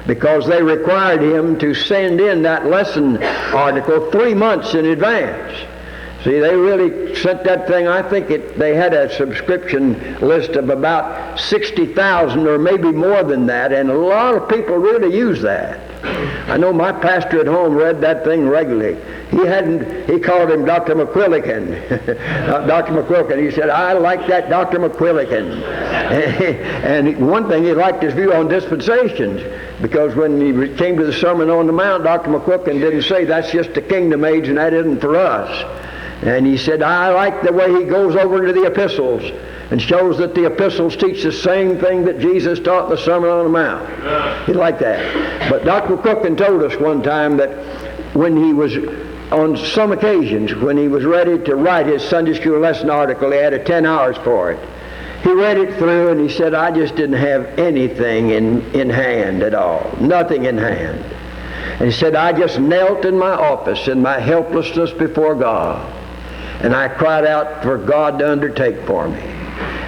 because they required him to send in that lesson article 3 months in advance. See, they really sent that thing. I think they had a subscription list of about 60,000 or maybe more than that, and a lot of people really use that. I know my pastor at home read that thing regularly. He called him Dr. McQuillican. Dr. McQuillican. He said, I like that Dr. McQuillican. And one thing, he liked his view on dispensations, because when he came to the Sermon on the Mount, Dr. McQuillican didn't say that's just the kingdom age and that isn't for us. And he said, I like the way he goes over into the epistles and shows that the epistles teach the same thing that Jesus taught in the Sermon on the Mount. He liked that. But Dr. McQuillican told us one time that when he was, on some occasions, when he was ready to write his Sunday school lesson article, he had 10 hours for it. He read it through and he said, I just didn't have anything in hand at all. Nothing in hand. And he said, I just knelt in my office in my helplessness before God. And I cried out for God to undertake for me.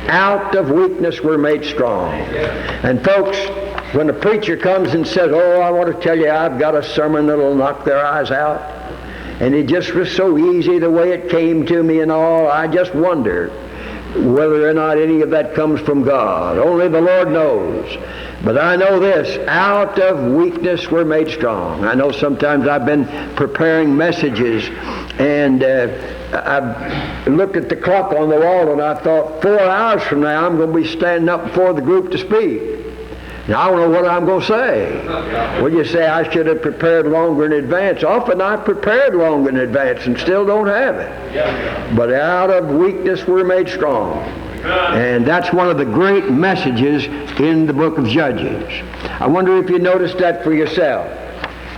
Out of weakness we're made strong. And folks, when a preacher comes and says, oh, I want to tell you I've got a sermon that'll knock their eyes out, and it just was so easy the way it came to me and all, I just wonder whether or not any of that comes from God. Only the Lord knows. But I know this, out of weakness we're made strong. I know sometimes I've been preparing messages, and I've looked at the clock on the wall and I thought, 4 hours from now I'm going to be standing up before the group to speak. Now I don't know what I'm going to say. Well, you say I should have prepared longer in advance. Often I've prepared longer in advance and still don't have it. But out of weakness we're made strong. And that's one of the great messages in the book of Judges. I wonder if you noticed that for yourself,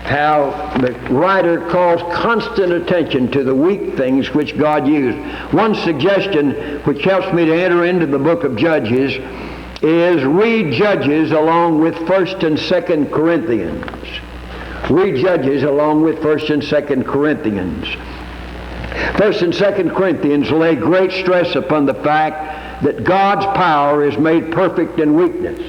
how the writer calls constant attention to the weak things which God used. One suggestion which helps me to enter into the book of Judges is read Judges along with 1st and 2nd Corinthians. Read Judges along with 1st and 2nd Corinthians. 1st and 2nd Corinthians lay great stress upon the fact that God's power is made perfect in weakness.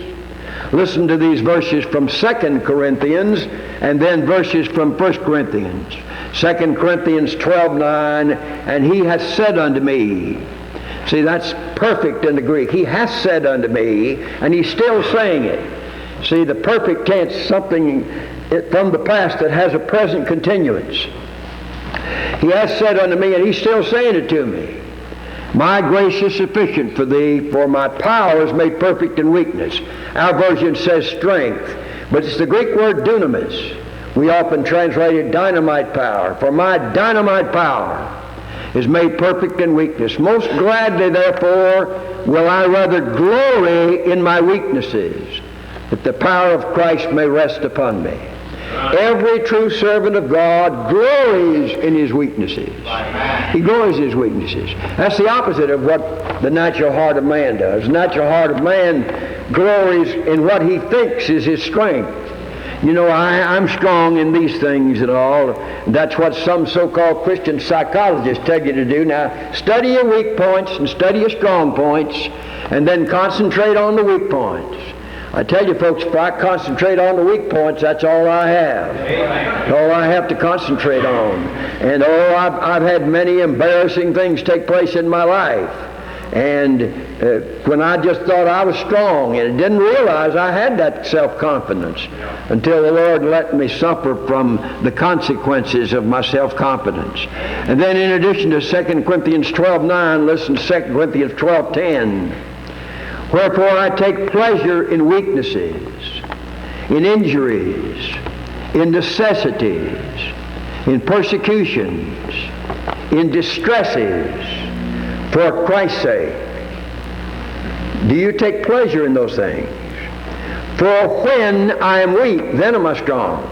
Listen to these verses from 2 Corinthians and then verses from 1 Corinthians. 2 Corinthians 12:9, and he has said unto me. See, that's perfect in the Greek. He has said unto me, and he's still saying it. See, the perfect tense, something from the past that has a present continuance. He has said unto me, and he's still saying it to me. My grace is sufficient for thee, for my power is made perfect in weakness. Our version says strength, but it's the Greek word dunamis. We often translate it dynamite power. For my dynamite power is made perfect in weakness. Most gladly, therefore, will I rather glory in my weaknesses, that the power of Christ may rest upon me. Every true servant of God glories in his weaknesses. He glories in his weaknesses. That's the opposite of what the natural heart of man does. The natural heart of man glories in what he thinks is his strength. You know, I'm strong in these things and all. That's what some so-called Christian psychologists tell you to do. Now, study your weak points and study your strong points, and then concentrate on the weak points. I tell you folks, if I concentrate on the weak points, that's all I have. That's all I have to concentrate on. And I've had many embarrassing things take place in my life. And when I just thought I was strong, and didn't realize I had that self-confidence until the Lord let me suffer from the consequences of my self-confidence. And then in addition to 2 Corinthians 12:9, listen to 2 Corinthians 12:10. Wherefore I take pleasure in weaknesses, in injuries, in necessities, in persecutions, in distresses, for Christ's sake. Do you take pleasure in those things? For when I am weak, then am I strong.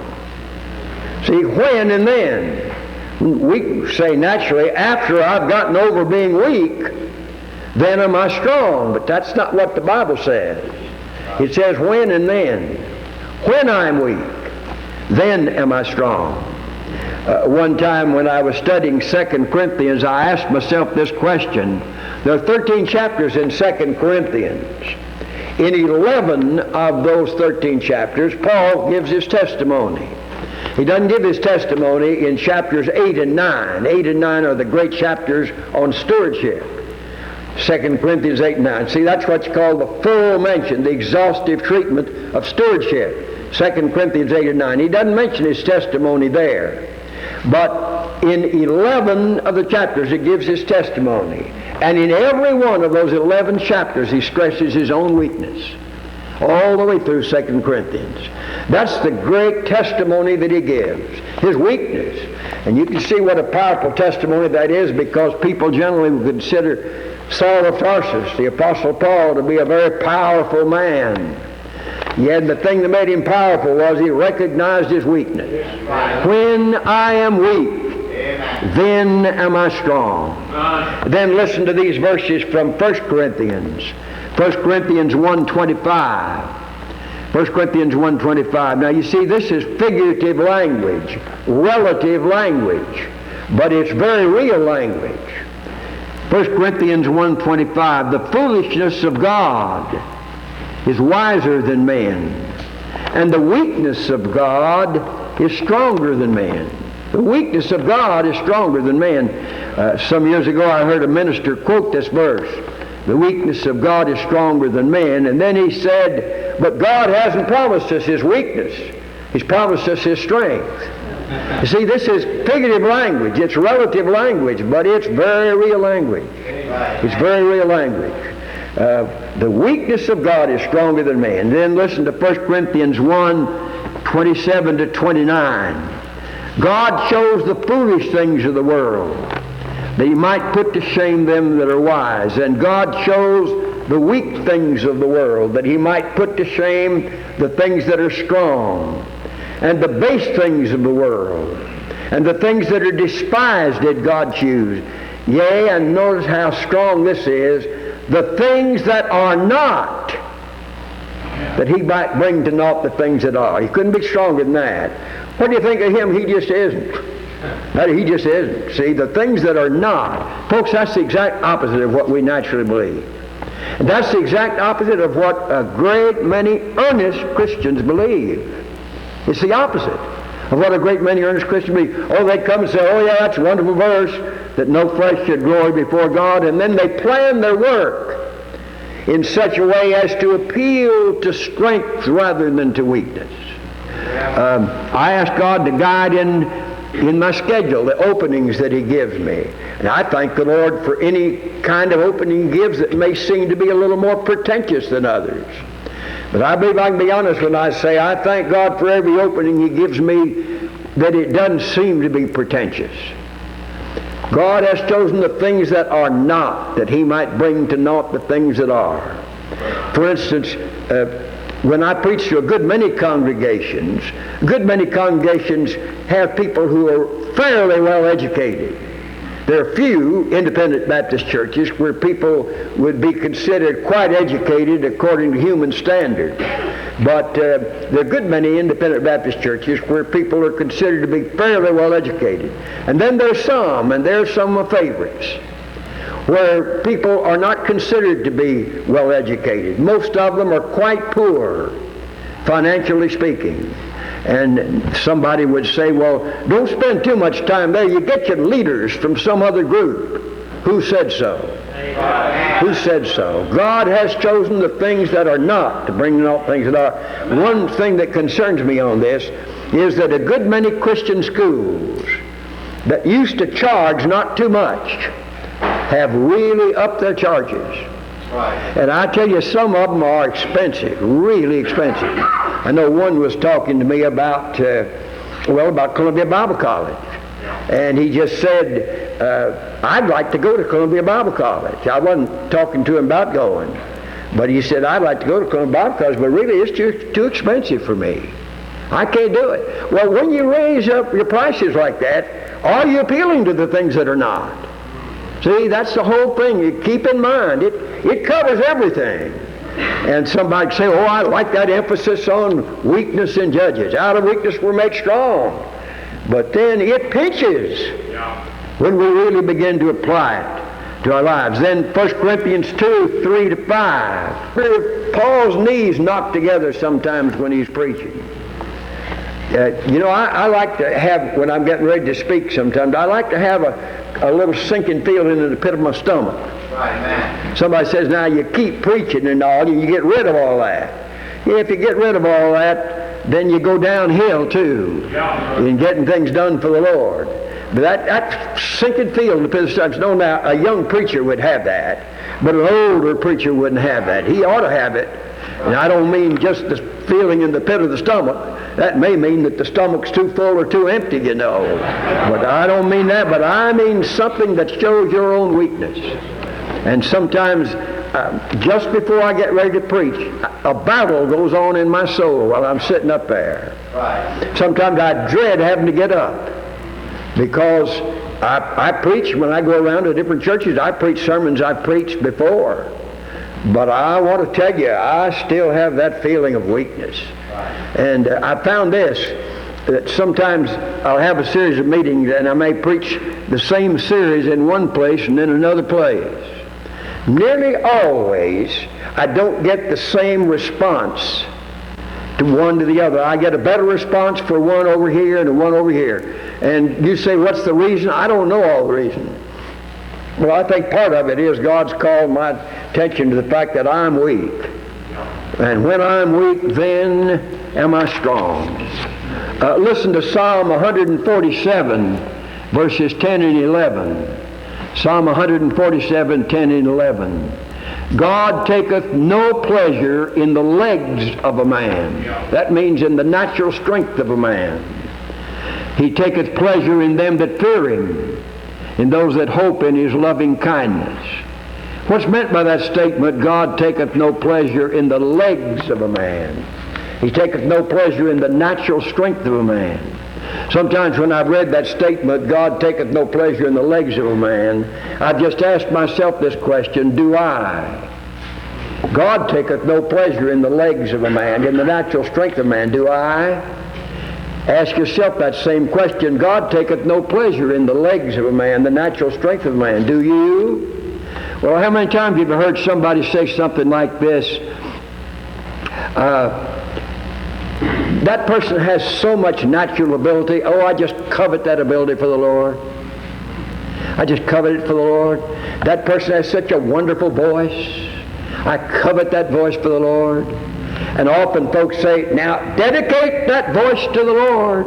See, when and then. We say naturally, after I've gotten over being weak, then am I strong. But that's not what the Bible says. It says when and then. When I am weak, then am I strong. One time when I was studying 2 Corinthians, I asked myself this question. There are 13 chapters in 2 Corinthians. In 11 of those 13 chapters, Paul gives his testimony. He doesn't give his testimony in chapters 8 and 9. 8 and 9 are the great chapters on stewardship. 2 Corinthians 8 and 9. See, that's what's called the full mention, the exhaustive treatment of stewardship. 2 Corinthians 8 and 9. He doesn't mention his testimony there. But in 11 of the chapters, he gives his testimony. And in every one of those 11 chapters, he stresses his own weakness. All the way through 2 Corinthians. That's the great testimony that he gives. His weakness. And you can see what a powerful testimony that is, because people generally would consider Saul of Tarsus, the Apostle Paul, to be a very powerful man. Yet the thing that made him powerful was he recognized his weakness. When I am weak, then am I strong. Then listen to these verses from 1 Corinthians. 1 Corinthians 1:25. 1 Corinthians 1:25. Now you see, this is figurative language, relative language, but it's very real language. 1 Corinthians 1:25. The foolishness of God is wiser than men, and the weakness of God is stronger than men. The weakness of God is stronger than man. Some years ago I heard a minister quote this verse. The weakness of God is stronger than man. And then he said, but God hasn't promised us his weakness. He's promised us his strength. You see, this is figurative language. It's relative language, but it's very real language. It's very real language. The weakness of God is stronger than man. Then listen to 1 Corinthians 1:27 to 29. God chose the foolish things of the world, that he might put to shame them that are wise. And God chose the weak things of the world, that he might put to shame the things that are strong. And the base things of the world, and the things that are despised did God choose. Yea, and notice how strong this is, the things that are not, that he might bring to naught the things that are. He couldn't be stronger than that. What do you think of him? He just isn't. He just isn't. See, the things that are not. Folks, that's the exact opposite of what we naturally believe. And that's the exact opposite of what a great many earnest Christians believe. It's the opposite of what a great many earnest Christians believe. Oh, they come and say, oh yeah, that's a wonderful verse, that no flesh should glory before God. And then they plan their work in such a way as to appeal to strength rather than to weakness. I ask God to guide in my schedule the openings that he gives me. And I thank the Lord for any kind of opening he gives that may seem to be a little more pretentious than others. But I believe I can be honest when I say I thank God for every opening he gives me, that it doesn't seem to be pretentious. God has chosen the things that are not, that he might bring to naught the things that are. For instance, when I preach to a good many congregations have people who are fairly well educated. There are few independent Baptist churches where people would be considered quite educated according to human standard. But there are a good many independent Baptist churches where people are considered to be fairly well educated. And then there's some favorites, where people are not considered to be well educated. Most of them are quite poor, financially speaking. And somebody would say, well, don't spend too much time there. You get your leaders from some other group. Who said so? Who said so? God has chosen the things that are not to bring out things that are. One thing that concerns me on this is that a good many Christian schools that used to charge not too much have really upped their charges. And I tell you, some of them are expensive, really expensive. I know one was talking to me about Columbia Bible College. And he just said, I'd like to go to Columbia Bible College. I wasn't talking to him about going. But he said, I'd like to go to Columbia Bible College, but really it's too expensive for me. I can't do it. Well, when you raise up your prices like that, are you appealing to the things that are not? See, that's the whole thing. You keep in mind, it covers everything. And somebody say, oh, I like that emphasis on weakness in Judges. Out of weakness we're made strong. But then it pinches when we really begin to apply it to our lives. Then 1 Corinthians 2, 3 to 5. Paul's knees knock together sometimes when he's preaching. I like to have, when I'm getting ready to speak sometimes, I like to have a little sinking feeling in the pit of my stomach. Right, man. Somebody says, now you keep preaching and all, and you get rid of all that. Yeah, if you get rid of all that, then you go downhill too in getting things done for the Lord. But that sinking feeling in the pit of the stomach, no, now a young preacher would have that, but an older preacher wouldn't have that. He ought to have it. And I don't mean just the feeling in the pit of the stomach. That may mean that the stomach's too full or too empty, But I don't mean that, but I mean something that shows your own weakness. And sometimes, just before I get ready to preach, a battle goes on in my soul while I'm sitting up there. Right. Sometimes I dread having to get up because I preach, when I go around to different churches, I preach sermons I've preached before. But I want to tell you, I still have that feeling of weakness. And I found this, that sometimes I'll have a series of meetings and I may preach the same series in one place and then another place. Nearly always, I don't get the same response to one to the other. I get a better response for one over here and one over here. And you say, what's the reason? I don't know all the reason. Well, I think part of it is God's called my attention to the fact that I'm weak. And when I'm weak, then am I strong. Listen to Psalm 147, verses 10 and 11. Psalm 147, 10 and 11. God taketh no pleasure in the legs of a man. That means in the natural strength of a man. He taketh pleasure in them that fear him, in those that hope in his loving kindness. What's meant by that statement, God taketh no pleasure in the legs of a man. He taketh no pleasure in the natural strength of a man. Sometimes when I've read that statement, God taketh no pleasure in the legs of a man, I've just asked myself this question, do I? God taketh no pleasure in the legs of a man, in the natural strength of a man, do I? Ask yourself that same question. God taketh no pleasure in the legs of a man, the natural strength of a man. Do you? Well, how many times have you heard somebody say something like this? That person has so much natural ability. Oh, I just covet that ability for the Lord. I just covet it for the Lord. That person has such a wonderful voice. I covet that voice for the Lord. And often folks say, now dedicate that voice to the Lord.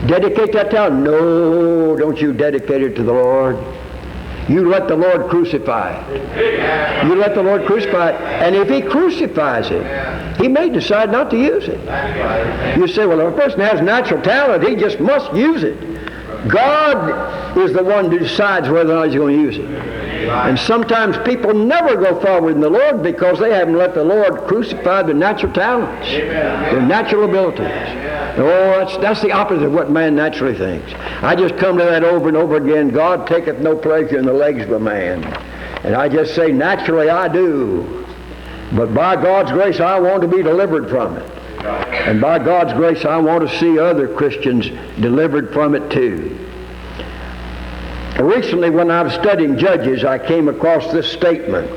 Dedicate that talent. No, don't you dedicate it to the Lord. You let the Lord crucify it. You let the Lord crucify it. And if he crucifies it, he may decide not to use it. You say, well, if a person has natural talent, he just must use it. God is the one who decides whether or not he's going to use it. And sometimes people never go forward in the Lord because they haven't let the Lord crucify their natural talents, their natural abilities. Oh, that's the opposite of what man naturally thinks. I just come to that over and over again. God taketh no pleasure in the legs of a man. And I just say, naturally I do. But by God's grace, I want to be delivered from it. And by God's grace, I want to see other Christians delivered from it too. Recently, when I was studying Judges, I came across this statement.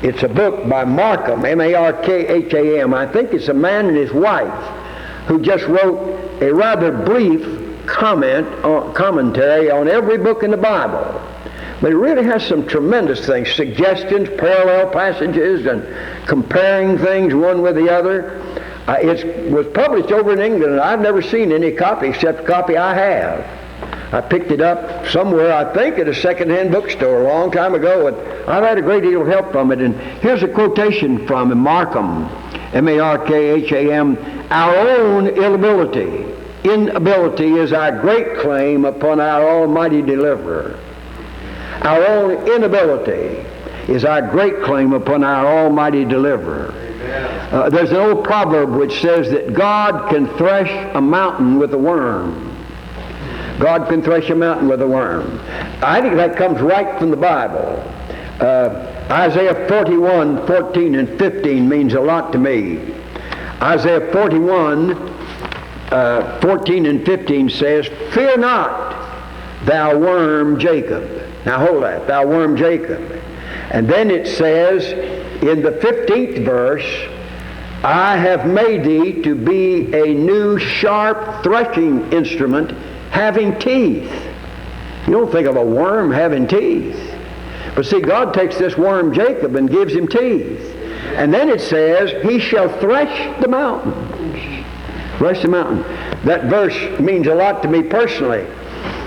It's a book by Markham, M-A-R-K-H-A-M. I think it's a man and his wife who just wrote a rather brief commentary on every book in the Bible. But it really has some tremendous things, suggestions, parallel passages, and comparing things one with the other. It was published over in England, and I've never seen any copy except the copy I have. I picked it up somewhere, I think, at a second-hand bookstore a long time ago, and I've had a great deal of help from it. And here's a quotation from Markham, M-A-R-K-H-A-M, our own inability is our great claim upon our almighty deliverer. Our own inability is our great claim upon our almighty deliverer. There's an old proverb which says that God can thresh a mountain with a worm. God can thresh a mountain with a worm. I think that comes right from the Bible. Isaiah 41, 14 and 15 means a lot to me. Isaiah 41, 14 and 15 says, fear not, thou worm Jacob. Now hold that, thou worm Jacob. And then it says in the 15th verse, I have made thee to be a new sharp threshing instrument having teeth. You don't think of a worm having teeth. But see, God takes this worm Jacob and gives him teeth. And then it says, he shall thresh the mountains. Thresh the mountain. That verse means a lot to me personally,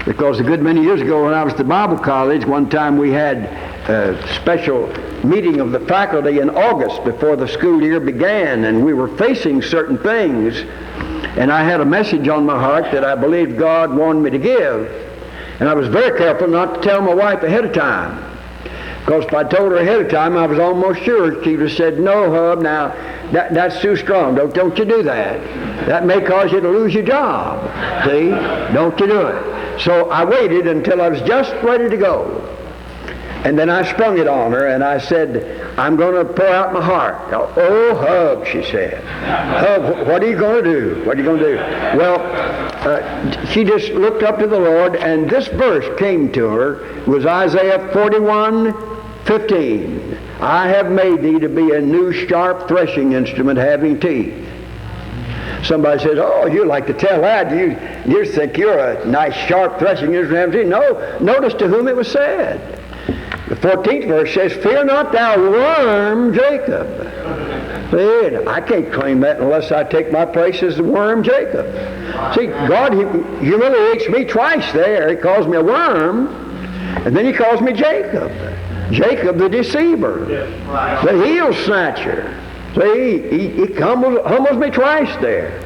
because a good many years ago when I was at the Bible college, one time we had a special meeting of the faculty in August before the school year began, and we were facing certain things, and I had a message on my heart that I believed God wanted me to give, and I was very careful not to tell my wife ahead of time, because if I told her ahead of time, I was almost sure she would have said, no, Hub, now that's too strong. Don't you do that. That may cause you to lose your job. See? Don't you do it. So I waited until I was just ready to go. And then I sprung it on her, and I said, I'm going to pour out my heart. Oh, Hub, she said. Hub, what are you going to do? What are you going to do? Well, she just looked up to the Lord, and this verse came to her. It was Isaiah 41:15. I have made thee to be a new sharp threshing instrument having teeth. Somebody says, oh, you like to tell that. You think you're a nice sharp threshing instrument having teeth. No, notice to whom it was said. The 14th verse says, fear not thou worm Jacob. See, I can't claim that unless I take my place as the worm Jacob. See, God humiliates me twice there. He calls me a worm, and then he calls me Jacob. Jacob the deceiver, the heel snatcher. See, he humbles me twice there.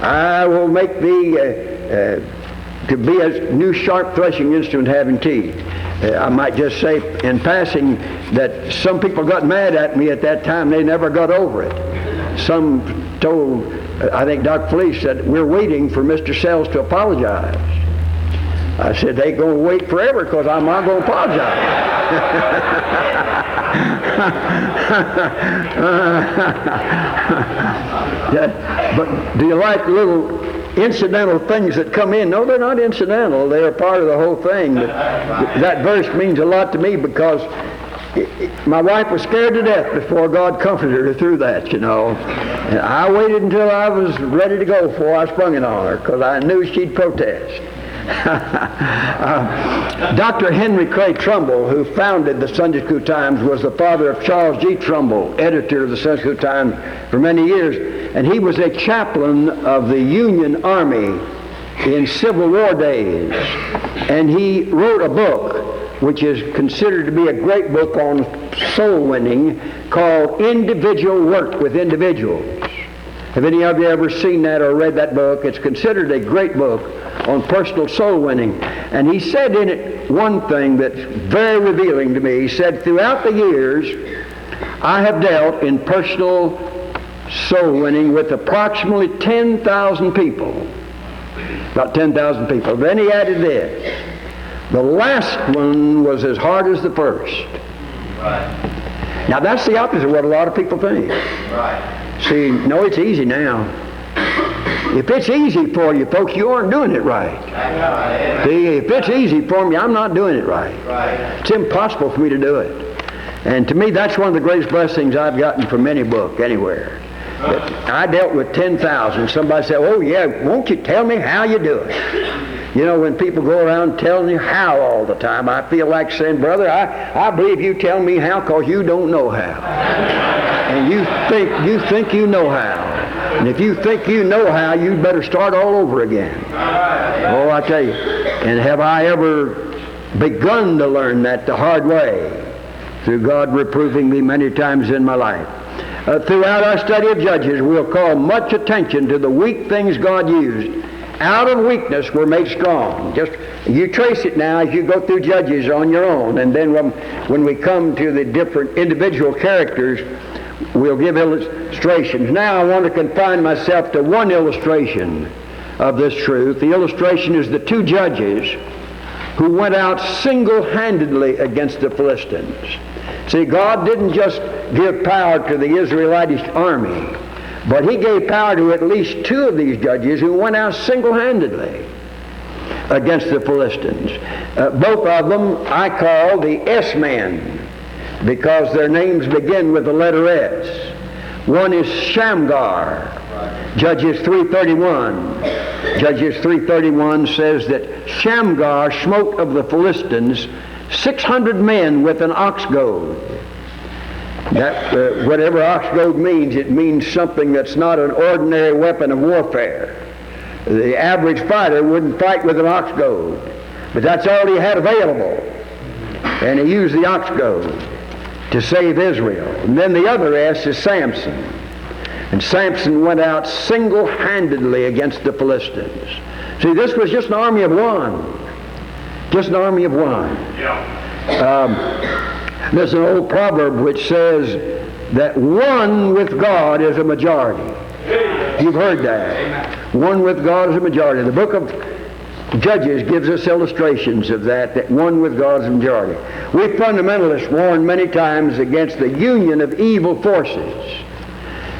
I will make thee to be a new sharp threshing instrument having teeth. I might just say in passing that some people got mad at me at that time. They never got over it. Some told, I think Dr. Felice said, we're waiting for Mr. Sells to apologize. I said, they going to wait forever because I'm not going to apologize. But do you like little incidental things that come in? No, they're not incidental. They're part of the whole thing. But that verse means a lot to me because my wife was scared to death before God comforted her through that, you know. And I waited until I was ready to go before I sprung it on her because I knew she'd protest. Dr. Henry Clay Trumbull, who founded the Sunday School Times, was the father of Charles G. Trumbull, editor of the Sunday School Times for many years, and he was a chaplain of the Union Army in Civil War days, and he wrote a book which is considered to be a great book on soul winning called Individual Work with Individuals. Have any of you ever seen that or read that book? It's considered a great book on personal soul winning. And he said in it one thing that's very revealing to me. He said, throughout the years, I have dealt in personal soul winning with approximately 10,000 people. About 10,000 people. Then he added this. The last one was as hard as the first. Right. Now that's the opposite of what a lot of people think. Right. See, no, it's easy now. If it's easy for you, folks, you aren't doing it right. See, if it's easy for me, I'm not doing it right. It's impossible for me to do it. And to me, that's one of the greatest blessings I've gotten from any book, anywhere. I dealt with 10,000. Somebody said, oh yeah, won't you tell me how you do it? You know, when people go around telling you how all the time, I feel like saying, brother, I believe you tell me how because you don't know how. And you think you know how. And if you think you know how, you'd better start all over again. Oh, I tell you. And have I ever begun to learn that the hard way through God reproving me many times in my life. Throughout our study of Judges, we'll call much attention to the weak things God used. Out of weakness were made strong. Just you trace it now as you go through Judges on your own, and then when we come to the different individual characters, we'll give illustrations. Now I want to confine myself to one illustration of this truth. The illustration is the two judges who went out single-handedly against the Philistines. See, God didn't just give power to the Israelitish army, but he gave power to at least two of these judges who went out single-handedly. against the Philistines. Both of them I call the S-men because their names begin with the letter S. One is Shamgar. Judges 3:31. Judges 3:31 says that Shamgar smote of the Philistines 600 men with an ox goad. That whatever ox goad means, it means something that's not an ordinary weapon of warfare. The average fighter wouldn't fight with an ox goad, but that's all he had available, and he used the ox goad to save Israel. And then the other S is Samson. And Samson went out single-handedly against the Philistines. See, this was just an army of one. Just an army of one. There's an old proverb which says that one with God is a majority. You've heard that. One with God is a majority. The book of Judges gives us illustrations of that one with God is a majority. We fundamentalists warn many times against the union of evil forces.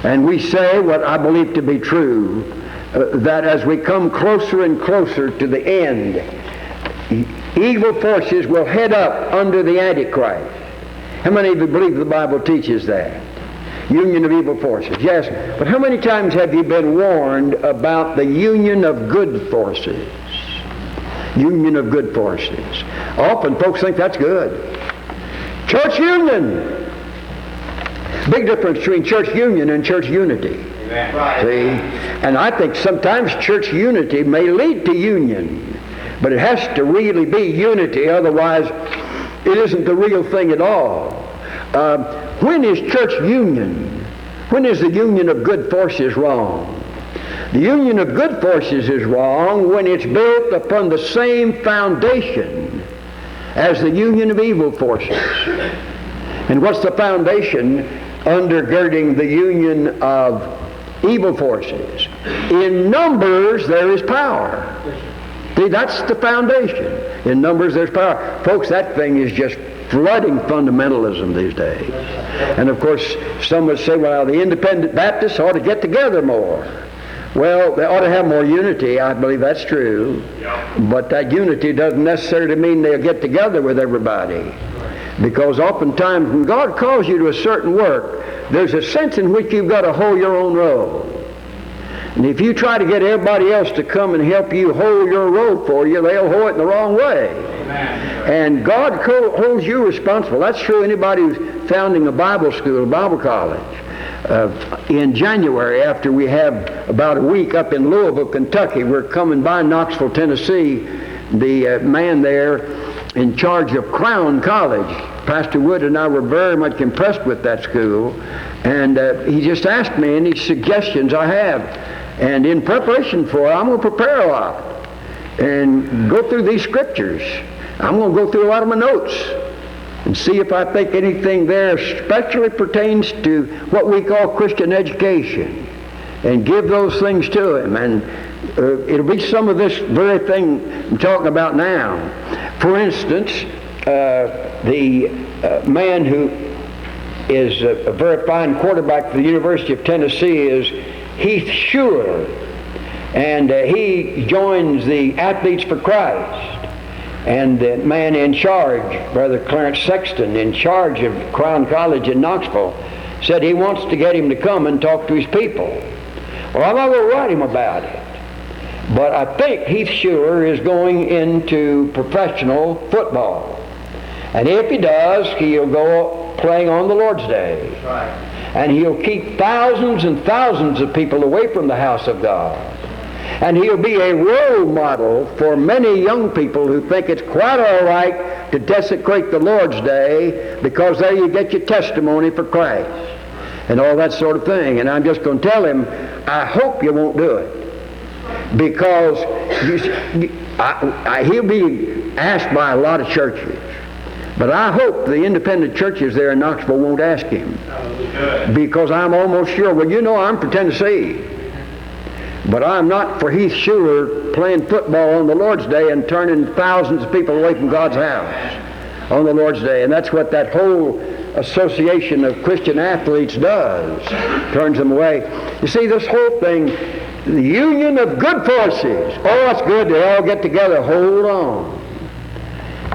And we say what I believe to be true, that as we come closer and closer to the end, evil forces will head up under the Antichrist. How many of you believe the Bible teaches that? Union of evil forces. Yes, but how many times have you been warned about the union of good forces? Union of good forces. Often folks think that's good. Church union. Big difference between church union and church unity. Amen. See? And I think sometimes church unity may lead to union, but it has to really be unity, otherwise it isn't the real thing at all. When is church union? When is the union of good forces wrong? The union of good forces is wrong when it's built upon the same foundation as the union of evil forces. And what's the foundation undergirding the union of evil forces? In numbers there is power. See, that's the foundation. In numbers there's power. Folks, that thing is just flooding fundamentalism these days. And of course, some would say, well, the independent Baptists ought to get together more. Well, they ought to have more unity. I believe that's true. But that unity doesn't necessarily mean they'll get together with everybody. Because oftentimes when God calls you to a certain work, there's a sense in which you've got to hold your own role. And if you try to get everybody else to come and help you hold your role for you, they'll hold it in the wrong way. Amen. And God holds you responsible. That's true anybody who's founding a Bible school, a Bible college. In January, after we have about a week up in Louisville, Kentucky, we're coming by Knoxville, Tennessee. The man there in charge of Crown College, Pastor Wood and I were very much impressed with that school, and he just asked me any suggestions I have. And in preparation for it, I'm going to prepare a lot and go through these scriptures. I'm going to go through a lot of my notes and see if I think anything there especially pertains to what we call Christian education, and give those things to him. And it'll be some of this very thing I'm talking about now. For instance, the man who is a very fine quarterback for the University of Tennessee is Heath Shuler, and he joins the Athletes for Christ. And the man in charge, Brother Clarence Sexton, in charge of Crown College in Knoxville, said he wants to get him to come and talk to his people. Well, I'm not going to write him about it. But I think Heath Shuler is going into professional football. And if he does, he'll go playing on the Lord's Day. Right. And he'll keep thousands and thousands of people away from the house of God. And he'll be a role model for many young people who think it's quite all right to desecrate the Lord's Day, because there you get your testimony for Christ and all that sort of thing. And I'm just going to tell him, I hope you won't do it. Because he'll be asked by a lot of churches. But I hope the independent churches there in Knoxville won't ask him. Because I'm almost sure, well, you know, I'm for Tennessee. But I'm not for Heath Shuler playing football on the Lord's Day and turning thousands of people away from God's house on the Lord's Day. And that's what that whole association of Christian athletes does, turns them away. You see, this whole thing The union of good forces. Oh, it's good. They all get together. Hold on.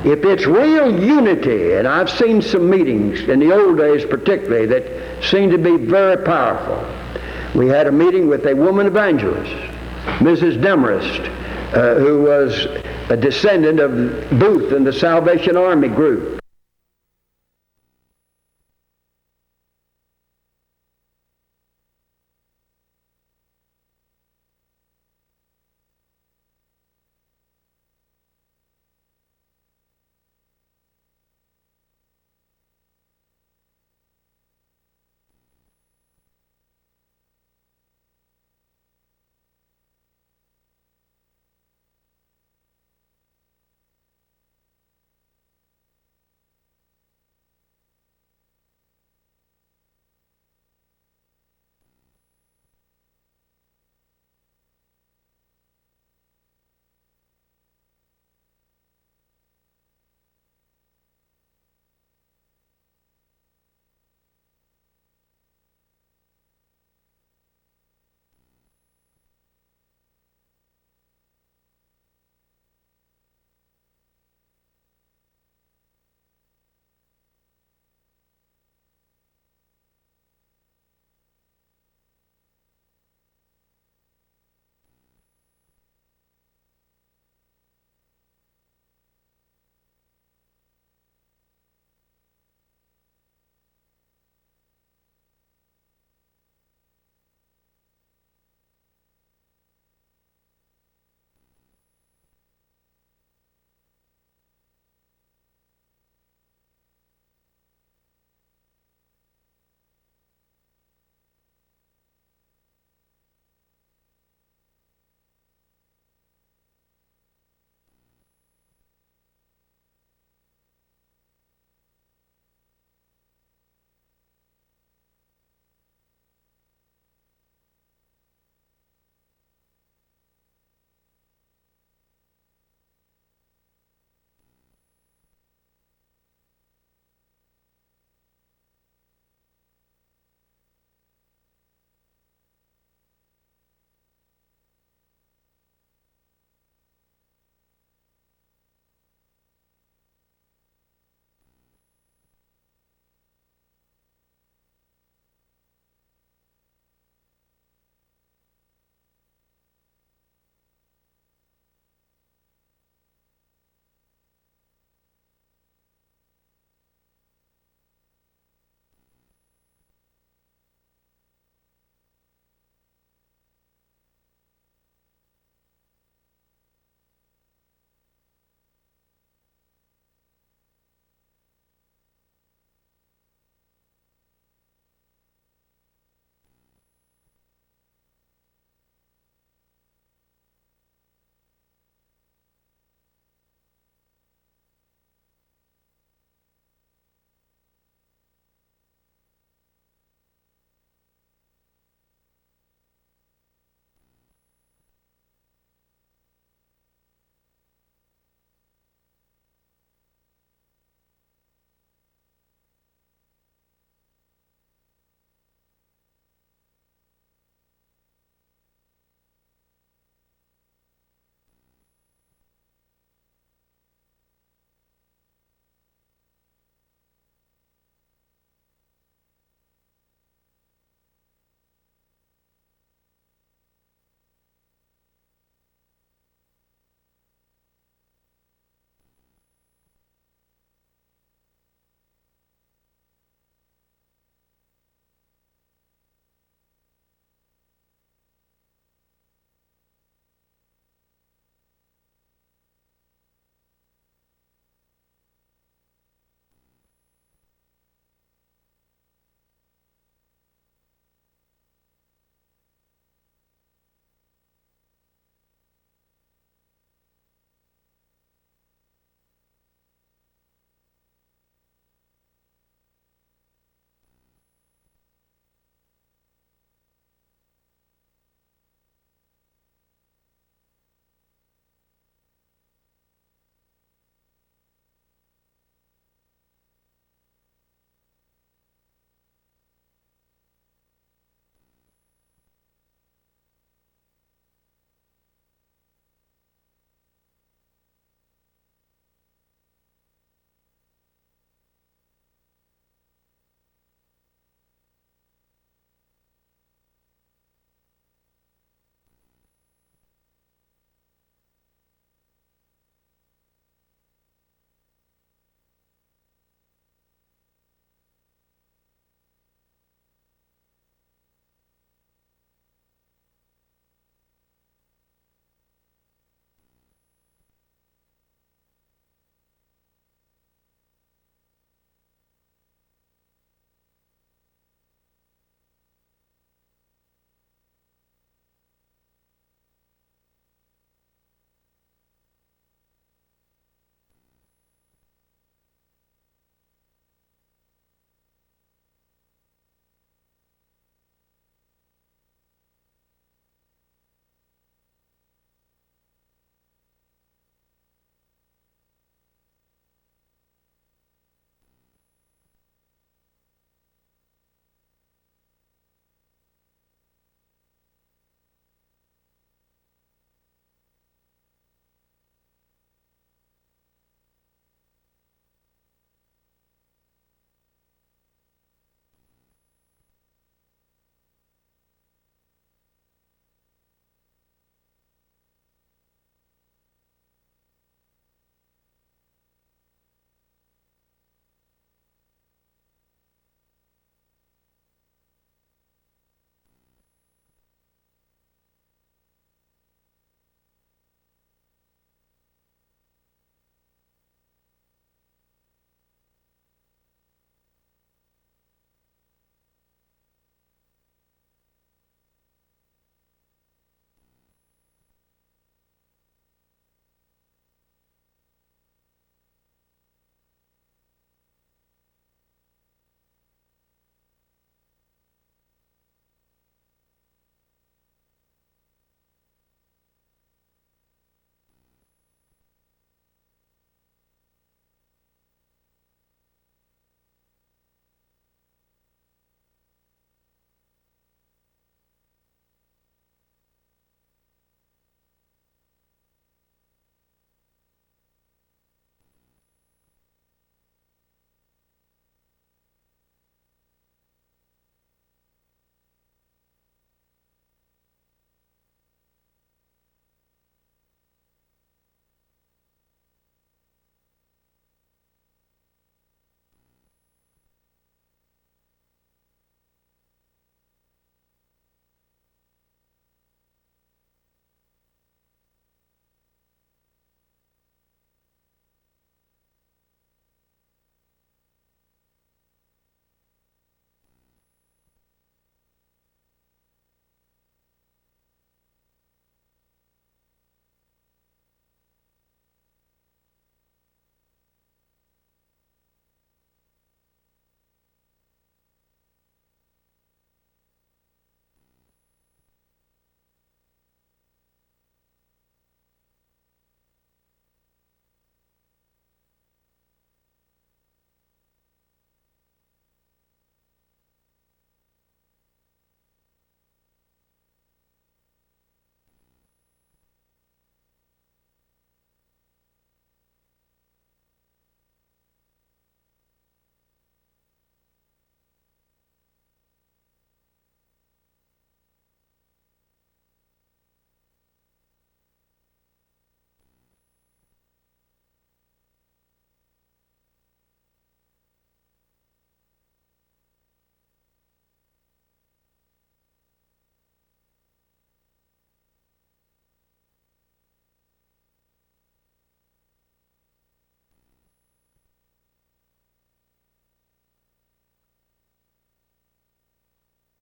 If it's real unity, and I've seen some meetings in the old days particularly that seem to be very powerful. We had a meeting with a woman evangelist, Mrs. Demarest, who was a descendant of Booth and the Salvation Army group.